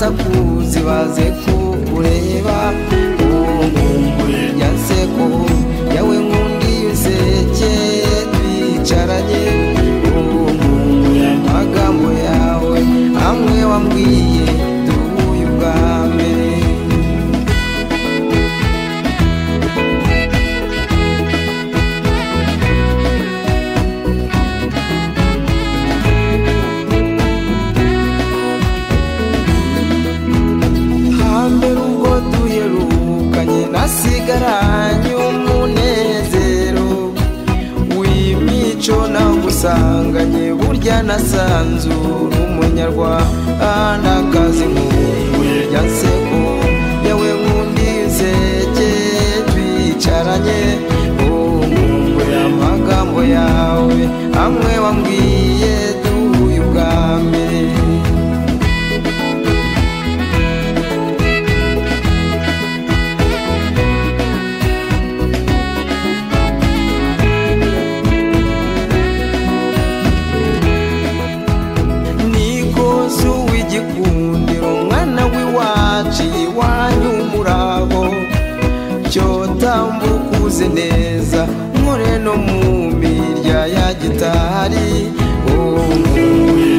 batakuzi baze kukureba nkumbuye rya nseko yawe nkundi useke twicaranye nkumbuye amagambo yawe amwe wambwiye duhuye ubwa mbere nasigaranye umunezero w'imico nagusanganye burya nasanzura umunyarwandakazi nkumbuye rya nseko yawe nkundi useke twicaranye nkumbuye amagambo yawe amwe wambwiye duhuye ubwa mbere tambukuze neza nkore no mu mirya ya gitari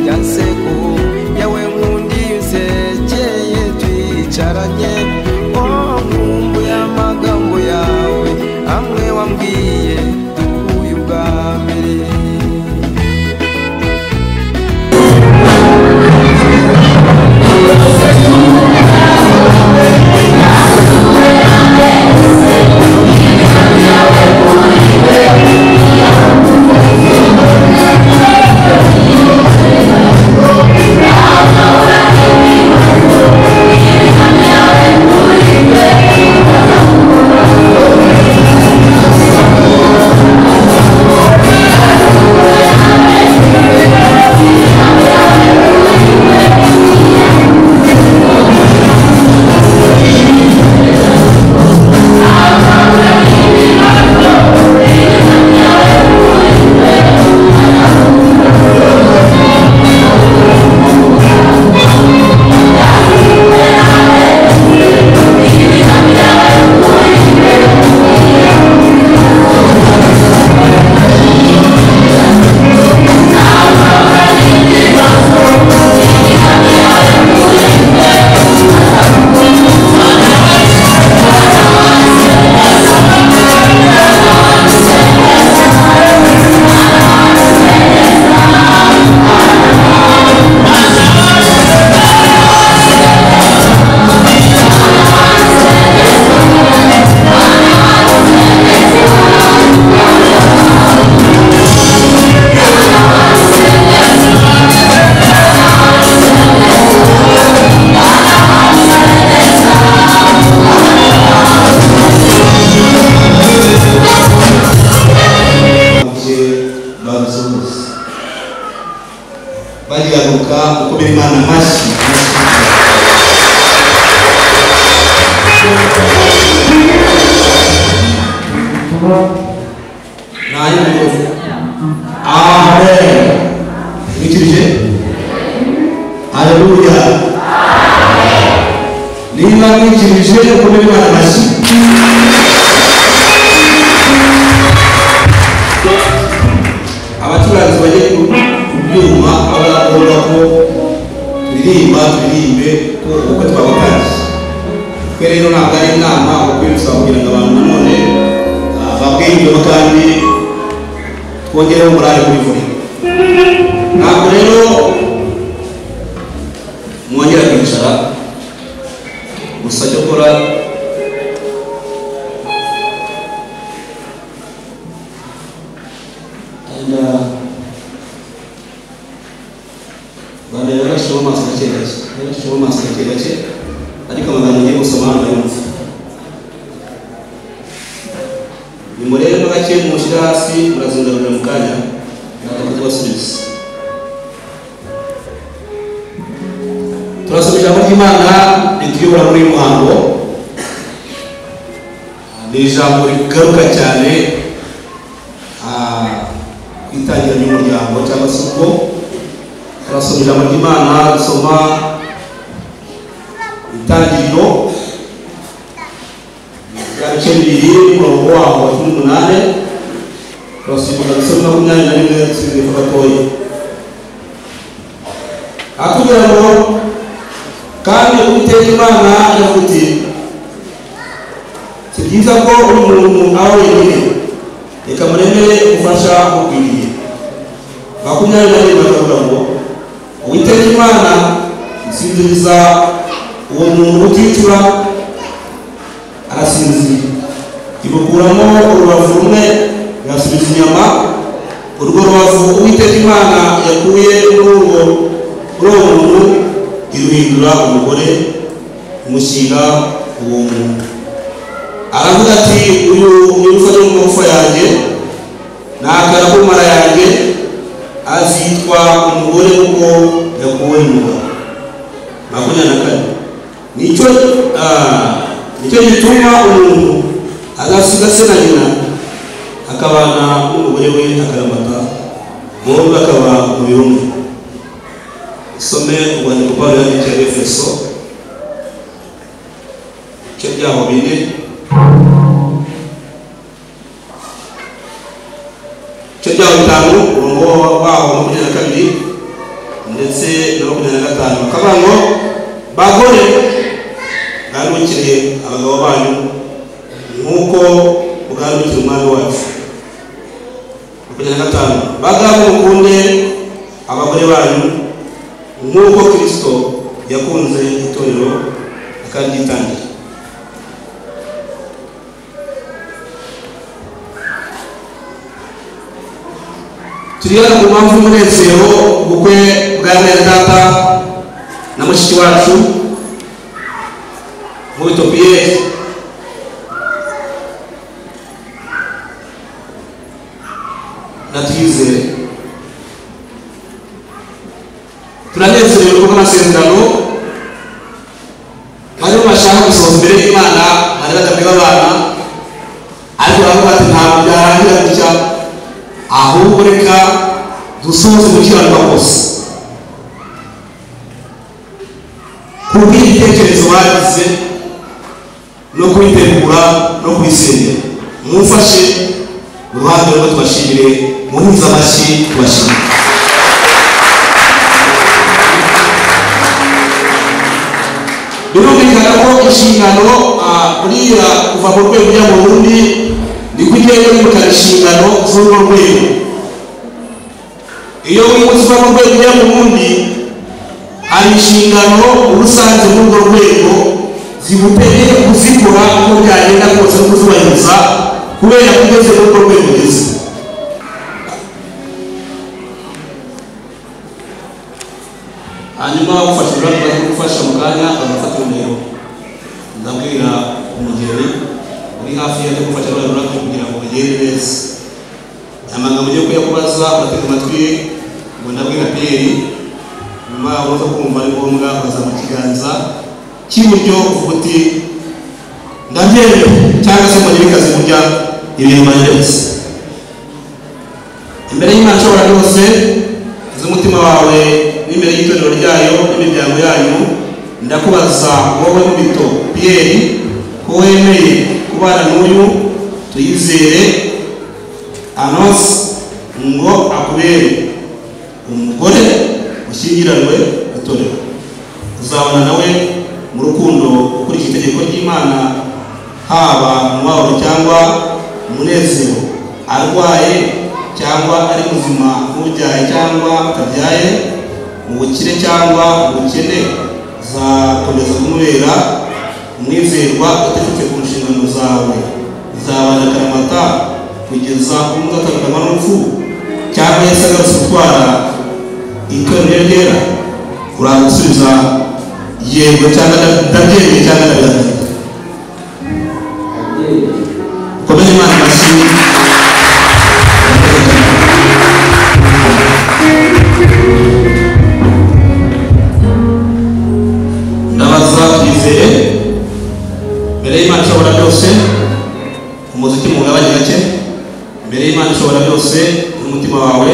rya nseko yawe nkundi usekeye twicaranye nkumbuye amagambo yawe amwe wambwiye duhuye ubwa mbere barigaruka ukomera Imana amashyi amen wikirije haleluya niba wikirije ukomera Imana amashyi abacuranzi bagiye kubyuma abakora ko turirimbe ko uko twabakaje twe rero ntabwo ari inama ukwibutsa kugira ngo abantu nanone babwirwe kandi twongereho umurare kuri vuri ntabwo rero mwongera kwicara gusa cyo kora bane yarashobo maso gake ariko amagambo ngiye gusoma hano yumva nimurebe no gake mushyira hasi murazundarura mu kanya nataka tubasubiza turasoma ijambo ry'Imana rituyobora muri uyu muhango ni ijambo rigaruka cyane kwitangira ry'umuryango cyangwa se uko turasoma ijambo ry'Imana dusoma itangiriro ya bice bibiri umurongo waho wa 18 basibuka gusoma 21 sinzi gatoya akugira ngo kandi Uwiteka Imana yavuze si byiza ko umuntu aho wenyine reka muremere gufasha ukwiriye 22 bakavuga ngo Uwiteka Imana isinziriza uwo muntu uticura arasinzira imukuramo urubavu rumwe yasubiza inyama urwo rubavu Uwiteka Imana yakuye uwo muntu iruhindura umugore umushyira uwo muntu aravuga ati uyu ufata mu magufa yanjye nakara ku mara yanjye azitwa umugore kuko yakuwe n'umugabo 24 nicyo gituma umuntu azasiga se na nyina akabana n'umugore we akaramata bombi akaba mu birumwe some urwandiko Pawulo yandikiye Efeso cyo byaho bine cyo byaho bitanu umurongo waho 22 ndetse na 25 akavuga ngo bagore bwandukire abagabo banyu nk'uko bwandukira umwami wacu 25 bagabo mukunde abagore banyu nk'uko Kristo yakunze itorero akaryitangira turiyana ku mpamvu y'umunezero ubukwe bwa mwene data na mushiki wacu mu Ethiopia natwizere turanezerewe kuko amasezerano bari bashaka gusohoza imbere y'Imana bari batabwira abana ariko baravuga ati ntabwo byarangira gutya ahubwo reka dusohoze mu kirango bose kubw'ibitekerezo bagize no kubitegura no kubisengera mufashe uruhande rwo tubashimire muhiza amashyi tubashimire birumvikana ko inshingano buriya kuva mu rwego ujya mu rundi ni kugenda wibuka inshingano z'urwo rwego iyo wibutse uva mu rwego ujya mu rundi hari inshingano urusange muri urwo rwego ziguteye kuzikora uko byagenda kose no kuzubahiriza kubera ko ugeze muri urwo rwego ugeze hanyuma ufashe ururabo bari gufasha mu kanya bagafata urumero ndabwira umugeni uri hafi yaje gufasha ururabo kugira ngo bigende neza amagambo yo kuyakubaza batega amatwi ngo ndabwira Pierre nyuma uza kumva ari ngombwa baza mu kiganza cy'iburyo uvuga uti ndabyemeye cyangwa se ngo nyirikazi kurya ibintu byose imbere y'Imana ishobora byose z'umutima wawe n'imbere y'itorero ryayo n'imiryango yanyu ndakubaza wowe mubito Pierre ko wemeye kubana n'uyu tuyizere Anos ngo akubere umugore ushyingiranwe itorero uzabana nawe mu rukundo ukurikije itegeko ry'Imana haba mu mahoro cyangwa umunezero arwaye cyangwa ari muzima nk'ubyaye cyangwa atabyaye mu bukire cyangwa ubukene zakomeza kumubera umwizerwa utifite ku nshingano zawe zabana akaramata kugeza umwe atandukanywa n'urupfu cyangwa yese agarutse gutwara itorero ryera uragusubiza yego cyangwa ndabyemeye cyangwa ndabihakanye komeza Imana amashyi ndabaza twizeye mbere y'Imana ishobora byose umuziki mugabanye gake mbere y'Imana ishobora byose n'umutima wawe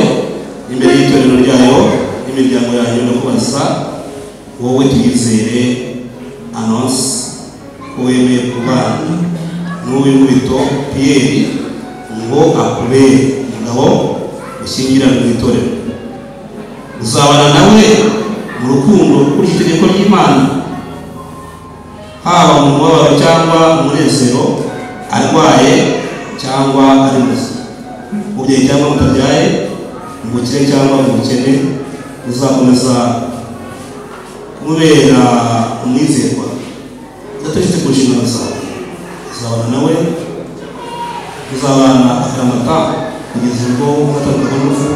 imbere y'itorero ryayo n'imiryango yayo no kubaza wowe tuyizere anonsi ko wemeye kubana n'uyu nkubito Pierre ngo akubere umugabo ushyingiranwe mu itorero. Uzabana nawe mu rukundo kuri itegeko ry'Imana, haba mu mubabaro cyangwa umunezero, arwaye cyangwa ari muzima, mubyeyi cyangwa mutabyaye, mu bukire cyangwa mu bukene. Uzakomeza kumubera umwizerwa udateshetse ku nshingano zawe. Uzabana nawe, uzabana akaramata kugeza ubwo muzatandukana n'urupfu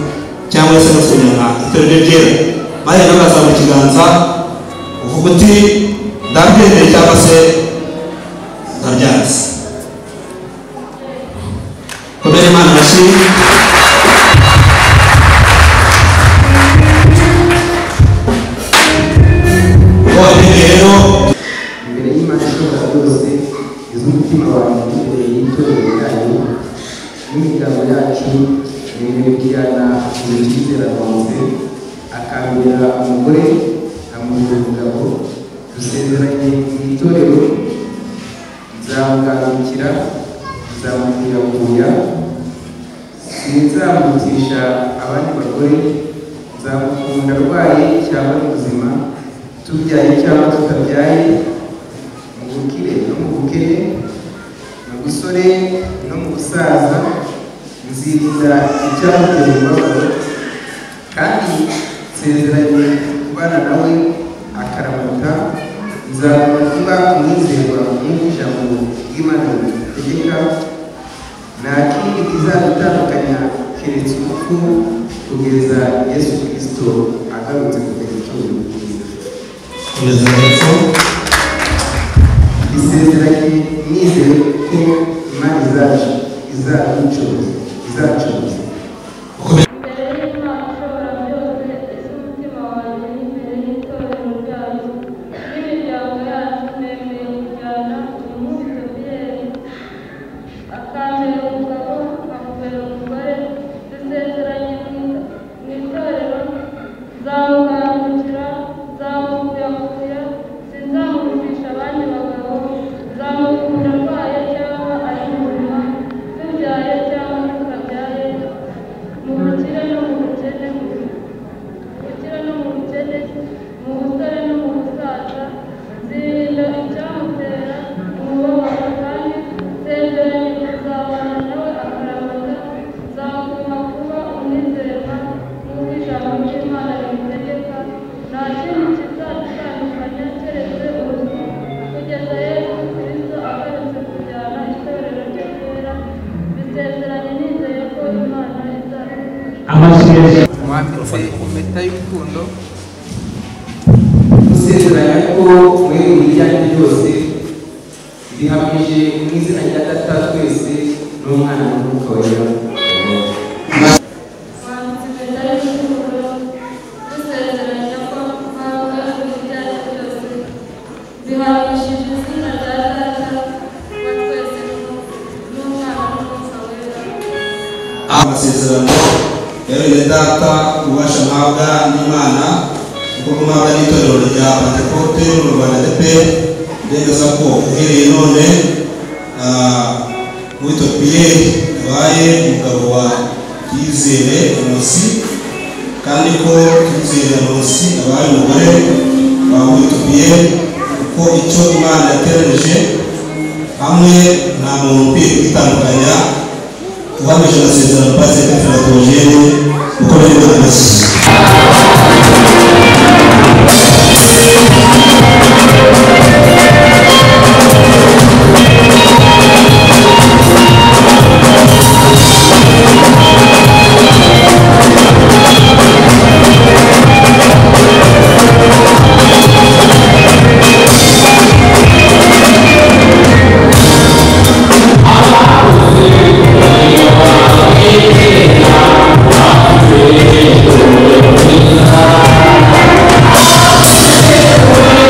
cyangwa se musubirana itorero ryera. Maze nawe azaba ikiganza uvuga uti ndabyemeye cyangwa se ndabyanze. Komera Imana amashyi. Rero imbere y'Imana ishobora byose, iz'umutima wanjye imbere y'itorero ryayo n'imiryango yacu, nimubwirana icyizere rwose, akambera umugore amubera umugabo. Dusezeranye mu itorero, nzamugarukira, nzamubwira kuya, sinzamutisha abandi bagore, nzamukunda arwaye cyangwa muzima, tubyaye cyangwa tutabyaye, mu bukire no mu bukene, mu busore no mu busaza. Nzirinda icyamutera umubabaro, kandi nsezeranye kubana nawe akaramata. Nzabona kuba umwizerwa n'ijambo ry'Imana ritegeka. Nta kindi kizadutandukanya keretse urupfu, kugeza Yesu Kristo agarutse kugeza icyubahiro cyiza. kugeza hepfo. Isezeranye nizeye ko Imana izaducuruza. Mwambitse impeta y'urukundo, gusezeranya ko mwe mu bijyanye byose bihamije mu izina rya Data twese n'Umwana n'Umwuka wera. Amasezerano rero Data ubasha mpabwa n'Imana kuko kumabwa n'itorero rya Pentecote mu Rwanda DP, ndemeza ko uhereye none Mwito Pierre yabaye umugabo wa Cyizere Anosi, kandi ko Cyizere Anosi yabaye umugore wa Mwito Pierre, kuko icyo Imana yateranije hamwe nta muntu ukwiye kwitandukanya. Uhamije amasezerano Pastor Kefra Togene uko bari bameze. We'll be right back.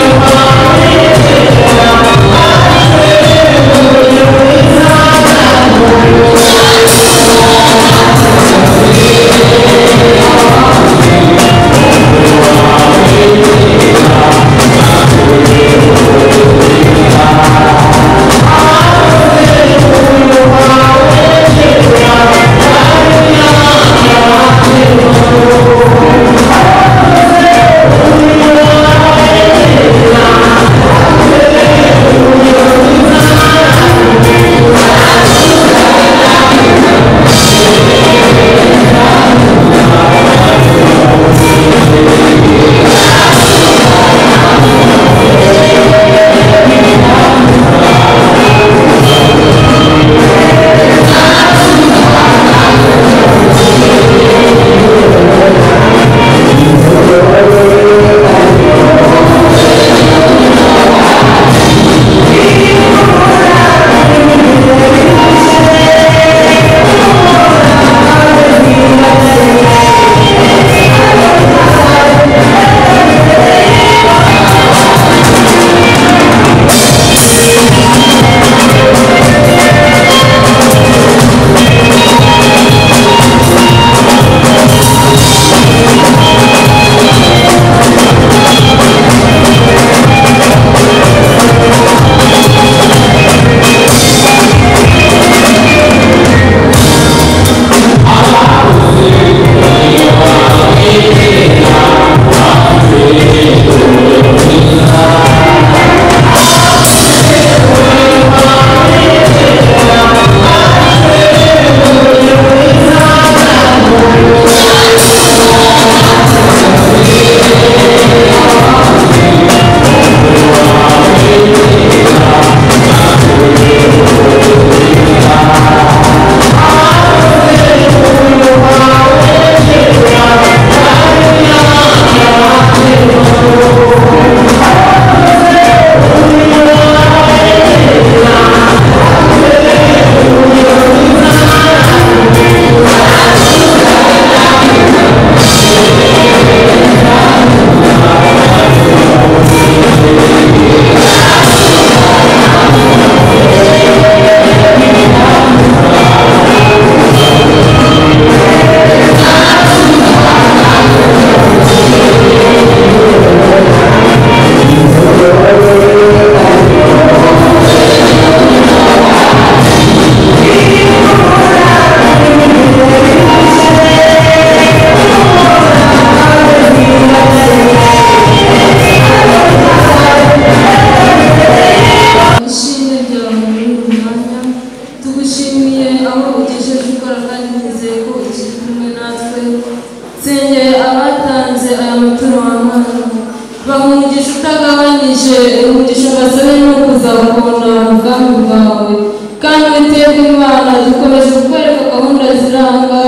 bakabona umugambi bwawe kandi witeka Imana dukomeje kukwereka gahunda ziranga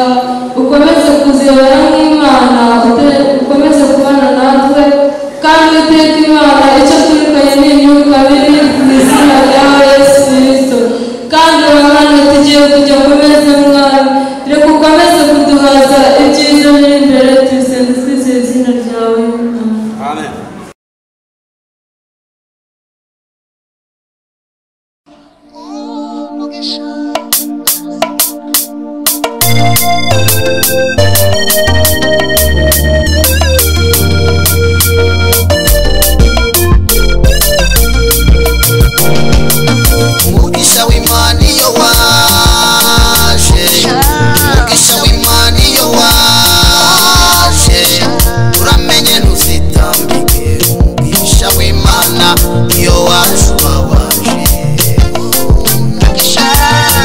ukomeze kuziyobora nk'Imana ukomeze kubana natwe kandi witeka Imana icyo twirukanye n'imyuka mibi mu izina rya Yesu Kristo kandi Imana tugiye kujya komeza mwami reka ukomeze kuduhaza ibyiza biri imbere tubisenze twizeye izina ryawe Amen. Mugisha w'Imana iyo waje, Mugisha w'Imana iyo waje, uramenye ntuzitambike. Mugisha w'Imana iyo waje uba waje,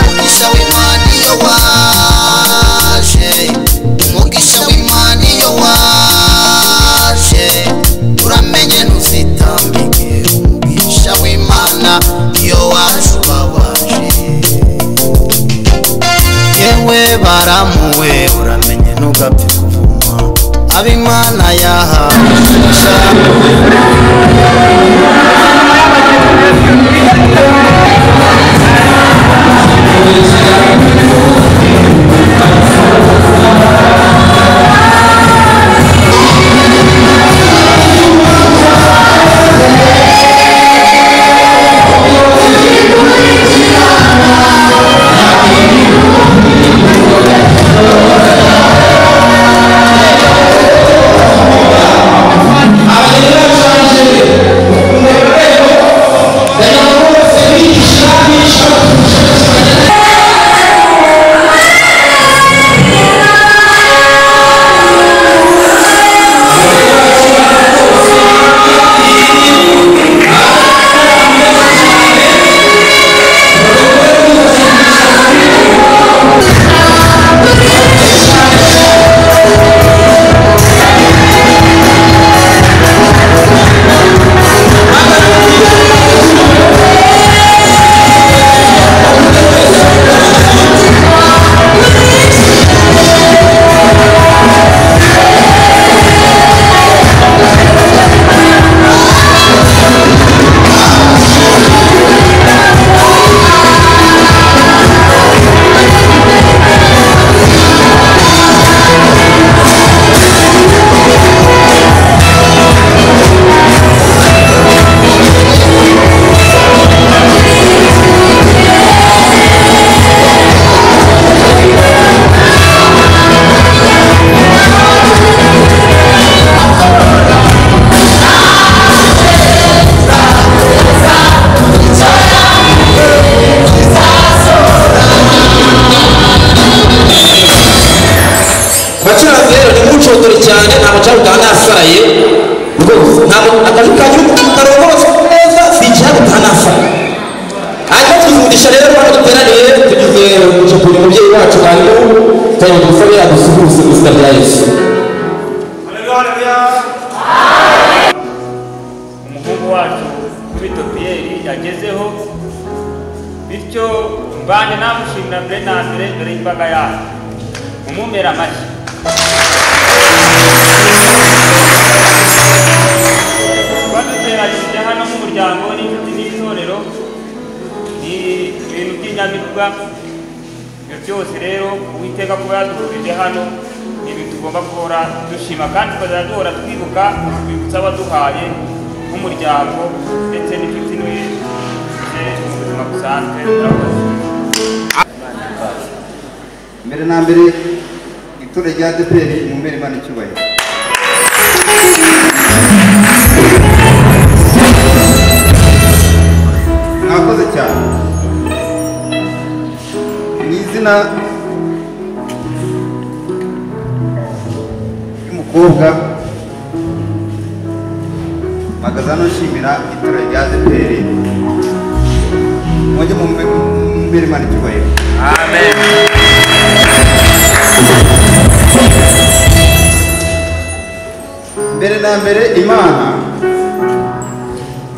Mugisha w'Imana iyo waje, Mugisha w'Imana iyo waje, uramenye ntuzitambike. Mugisha w'Imana iyo waje uba waje, yewe baramuwe uramenye ntugapfe kuvuma ab'Imana yahawe. cyane ntabwo cyari utanasaraye rwose ntabwo akazi kaje utarongorose neza sinjya utanasara hanyuma twifundisha rero hano duteraniye tugize gucukura umubyeyi wacu hanyuma tujya dusabe yadusuhuze mu izina rya Yesu. Umuhungu wacu Kubito Pierre yagezeho bityo mbanje namushimira mbere na mbere dore imbaga yacu umumera amashyi. Twaduteranyije hano nk'umuryango n'inshuti n'itorero ni ibintu by'inyamibwa ibyo byose rero Uwiteka kuba yaduhurije hano ni ibintu tugomba guhora dushima kandi tukazajya duhora twibuka twibutsa abaduhaye nk'umuryango ndetse n'inshuti mu buzima busanzwe. Mbere na mbere itorero rya ADEPR mu mbere Imana icyubahiro. Mwakoze cyane mu izina ry'umukobwa mpagaze hano nshimira itorero rya ADEPR mujye mu mbere Imana icyubahiro. Amen. Mbere na mbere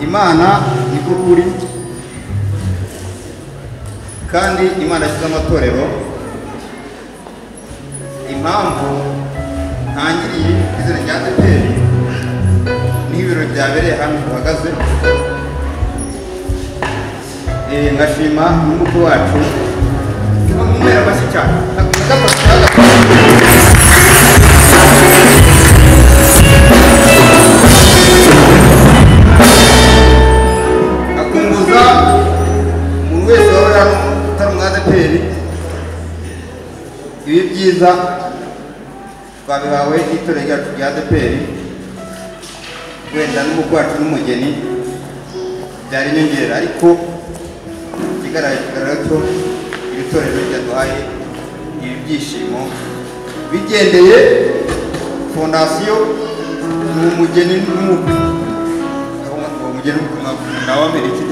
Imana niko kuri kandi Imana yashyize amatorero. Impamvu ntangiriye izina rya ADEPR n'ibiro byabereye hano duhagaze, ngashima n'umukuru wacu mumera amashyi cyane akumbuza umuntu wese waba hano utari umu ADEPR. Ibi byiza twabihawe n'itorero ryacu rya ADEPR, wenda n'umukwe wacu n'umugeni byari inyongera, ariko ikigaragara cyo iri torero ryaduhaye ibi byishimo bigendeye fondasiyo ni umugeni n'umukwe. Uwo mugeni nawe mbere iki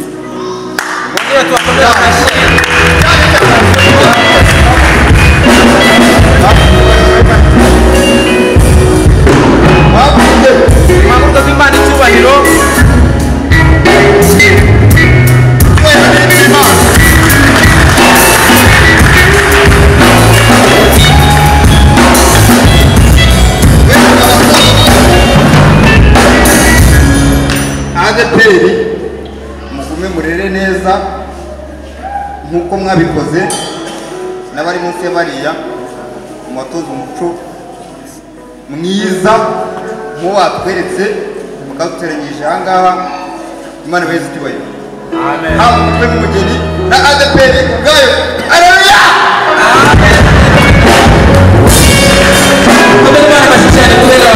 Mamuto z'Imana icyubahiro. ADEPR mugume murere neza nk'uko mwabikoze n'abari munsi ya bariya mubatoza umuco mwiza nk'uwo watweretse mukaduteranyije aha ngaha. Imana ibaheze icyubahiro. Amen. Haba umukwe n'umugeni na ADEPR ubwayo. Haleluya. Amen. Imana bashyikirane kubera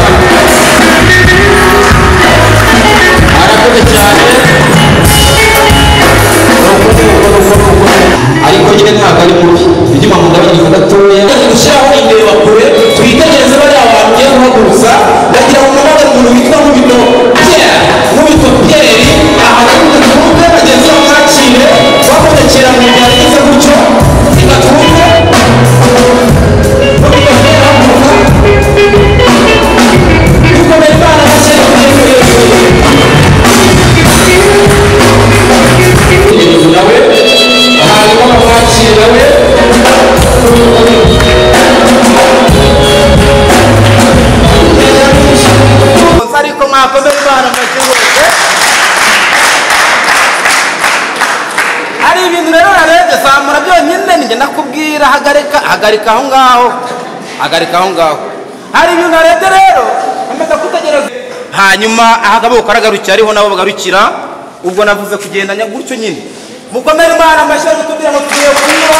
arakoze cyane, ariko nyine ntabwo ari mubi. Ibyuma mu ndabona gatoya gushyiraho imbere kure twitegereze bariya bantu ugiye guhagurutsa. Ndagira ngo mubone umuntu witwa Nkubito Pierre ahantu twumve bagenzi bo mwakire babonekera mu gihe ageze gutyo igatwumve Nkubito Pierre ahaguruka dukomere Imana bashyira ku ntego hejuru nawe hanyuma bamwakire nawe ariko mwakomere Imana amashyi hose. Hari ibintu rero narebye zamura byonyine njye nakubwira hagarika aho ngaho, hagarika aho ngaho. Hari ibintu narebye rero amaze kutegereza, hanyuma ahagabo karagarukira ariho nabo bagarukira. Ubwo navuze kugendanya gutyo nyine. Mukomere Imana amashyi tubwira ngo tugiye kunyura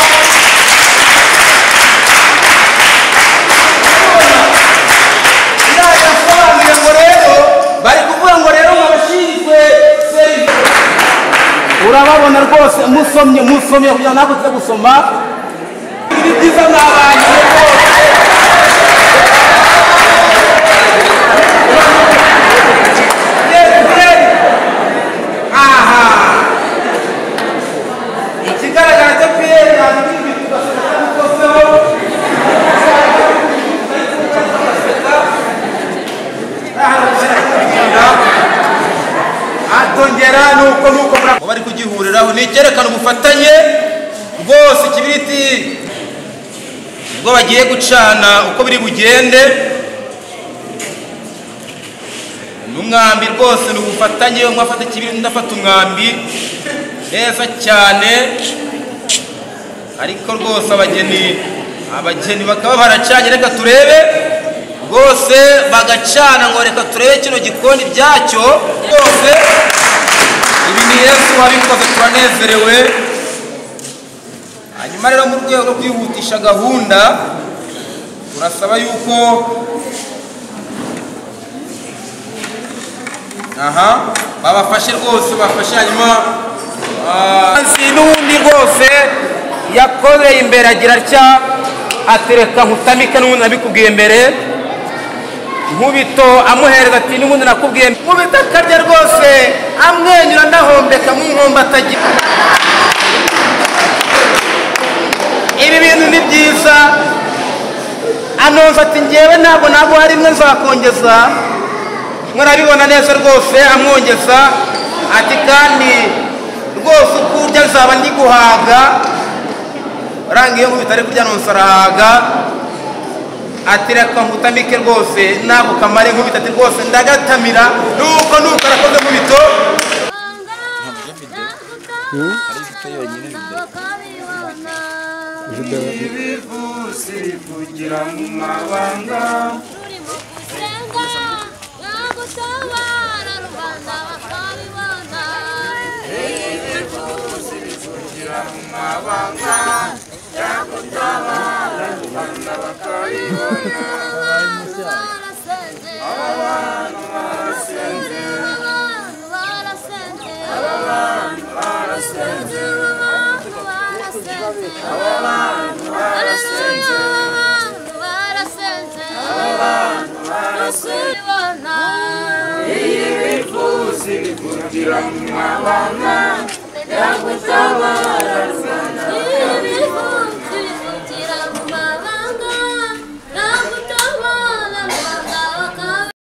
bari kuvuga ngo rero mwabashinzwe urababona rwose musomye kugira ngo ntabwo tuze gusoma ibi byiza mwabanye rwose. Aha ikigaragara cyo Pierre yandika ibintu tugasohoka atongera nuko bari kugihuriraho nicyerekana ubufatanye rwose. Ikibiriti ubwo bagiye gucana uko biri bugende n'umwambi rwose ni ubufatanye. umwe afata ikibiriti ndafata umwambi neza cyane, ariko rwose abageni bakaba baracanye. Reka turebe rwose bagacana ngo reka turebe kino gikoni byacyo rwose. Ibi ni Yesu wabikoze, turanezerewe. Hanyuma rero mu rwego rwo kwihutisha gahunda turasaba yuko babafashe rwose, bafashe. Hanyuma n'undi rwose yakoreye imbere agira atya atereka nkutamike, n'ubundi nabikubwiye mbere. Nkubito amuhereza ati n'ubundi nakubwiye. Nkubito akarya rwose amwenyura ndahombeka mu nkombe atagira. Ibi bintu ni byiza. Anonza ati ngewe ntabwo hari imwe nzakongeza. Murabibona neza rwose amwongeza ati kandi rwose ukurya nzaba ndi guhaga yarangiye ngo bitari kurya nonsarahaga ati reka ngutamike rwose nako kamare nk'ubitati rwose ndagatamira nuko arakoze mu bito ibivuze kugira mu mabanga urimo gusenga yagutabara rubanda bakabibona ibivuze kugira mu mabanga yagutabara rubanda bakabibona abantu barasenze abantu barasenze kugira mu mabanga